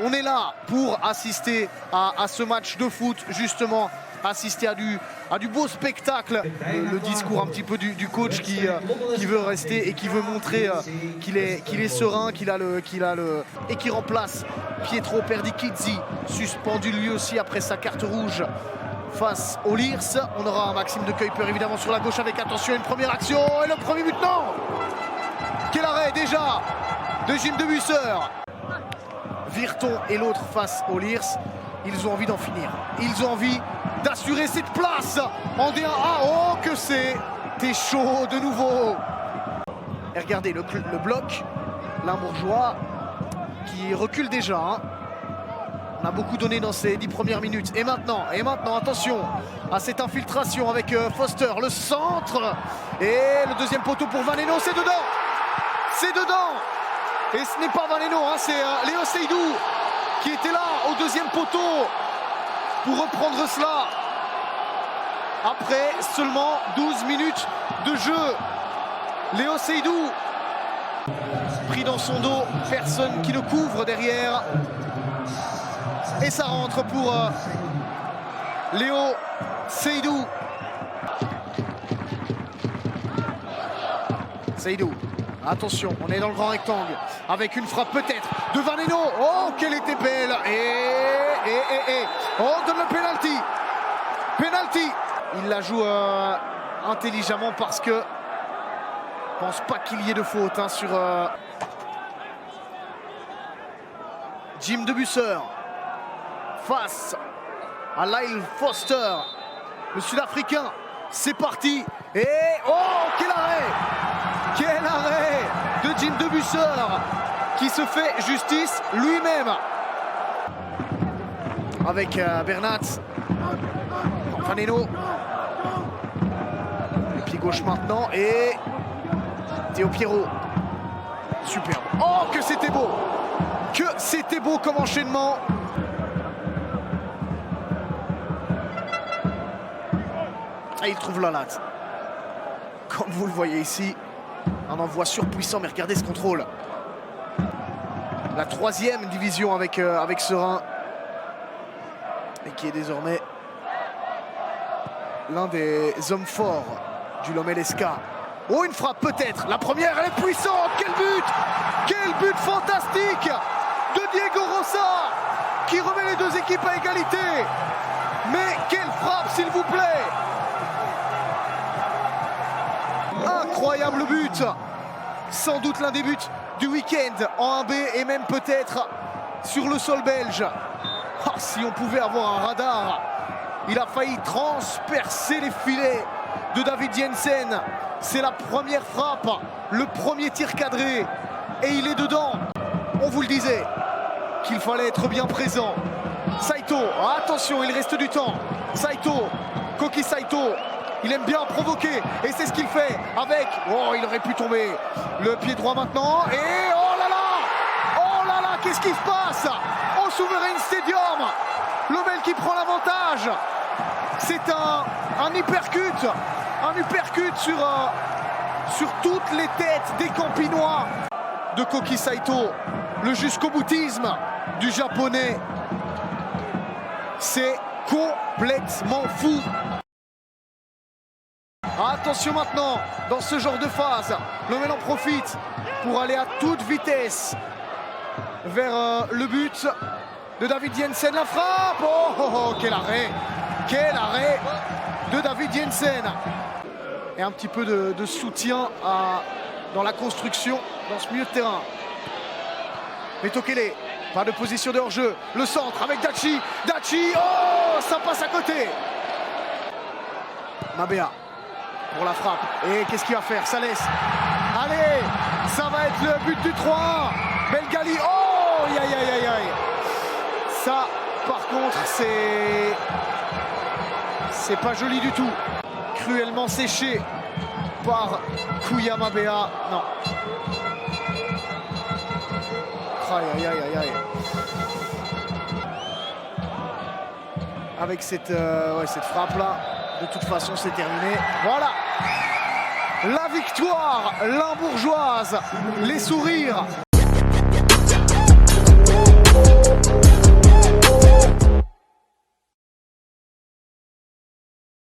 on est là pour assister à ce match de foot, justement, assister à du beau spectacle. Le discours un petit peu du coach qui veut rester et qui veut montrer qu'il est serein, et qui remplace Pietro Perdichizzi, suspendu lui aussi après sa carte rouge face au Lirs. On aura Maxime de Kuyper évidemment sur la gauche avec, attention, une première action et le premier but, non! Quel arrêt déjà de Jim Debusseur. Virton et l'autre face au Lirs. Ils ont envie d'en finir. Ils ont envie d'assurer cette place en D1A. Oh, que c'était chaud de nouveau. Et regardez le bloc limbourgeois qui recule déjà. Hein. On a beaucoup donné dans ces 10 premières minutes. Et maintenant, attention à cette infiltration avec Foster. Le centre. Et le deuxième poteau pour Vaneno. C'est dedans. C'est dedans. Et ce n'est pas Vaneno, hein, c'est Léo Seydou qui était là au deuxième poteau pour reprendre cela. Après seulement 12 minutes de jeu. Léo Seydou pris dans son dos, personne qui le couvre derrière. Et ça rentre pour Léo Seydou. Seydou, attention, on est dans le grand rectangle avec une frappe peut-être de Vaneno. Oh, qu'elle était belle. Et oh, on donne le penalty. Penalty. Il la joue intelligemment parce que je pense pas qu'il y ait de faute hein, sur Jim Debusseur face à Lyle Foster, le Sud-Africain. C'est parti. Et oh, quel arrêt! Quel arrêt de Jim Debusseur qui se fait justice lui-même. Avec Bernat. Vaneno. Le pied gauche maintenant et Théo Pierrot. Superbe. Oh, que c'était beau! Que c'était beau comme enchaînement. Et il trouve la latte. Comme vous le voyez ici, un envoi surpuissant, mais regardez ce contrôle. La 3e division avec Serein. Et qui est désormais l'un des hommes forts du Lomé LSK. Oh, une frappe peut-être. La première, elle est puissante. Quel but! Quel but fantastique de Diego Rosa qui remet les deux équipes à égalité. Mais quelle frappe, s'il vous plaît! Incroyable but, sans doute l'un des buts du week-end en 1B et même peut-être sur le sol belge. Oh, si on pouvait avoir un radar, il a failli transpercer les filets de David Jensen. C'est la première frappe, le premier tir cadré et il est dedans. On vous le disait qu'il fallait être bien présent. Saito, attention, il reste du temps. Saito, Koki Saito. Il aime bien provoquer et c'est ce qu'il fait avec... Oh, il aurait pu tomber. Le pied droit maintenant et oh là là! Oh là là, qu'est-ce qui se passe au Sovereign Stadium? Lovell qui prend l'avantage. C'est un uppercut. Un uppercut sur toutes les têtes des Campinois de Koki Saito. Le jusqu'au boutisme du Japonais. C'est complètement fou. Attention maintenant, dans ce genre de phase, Lovell en profite pour aller à toute vitesse vers le but de David Jensen. La frappe, oh, oh, oh, quel arrêt de David Jensen. Et un petit peu de soutien dans la construction, dans ce milieu de terrain. Metokele, pas de position de hors-jeu. Le centre avec Dachi, oh, ça passe à côté. Mabea. Pour la frappe. Et qu'est-ce qu'il va faire? Ça laisse. Allez, ça va être le but du 3-1. Belgali. Oh, aïe, aïe, aïe, aïe. Ça, par contre, c'est pas joli du tout. Cruellement séché par Kouya Mabea. Non. Aïe, aïe, aïe, aïe, aïe. Avec cette frappe-là. De toute façon, c'est terminé. Voilà. La victoire limbourgeoise. Les sourires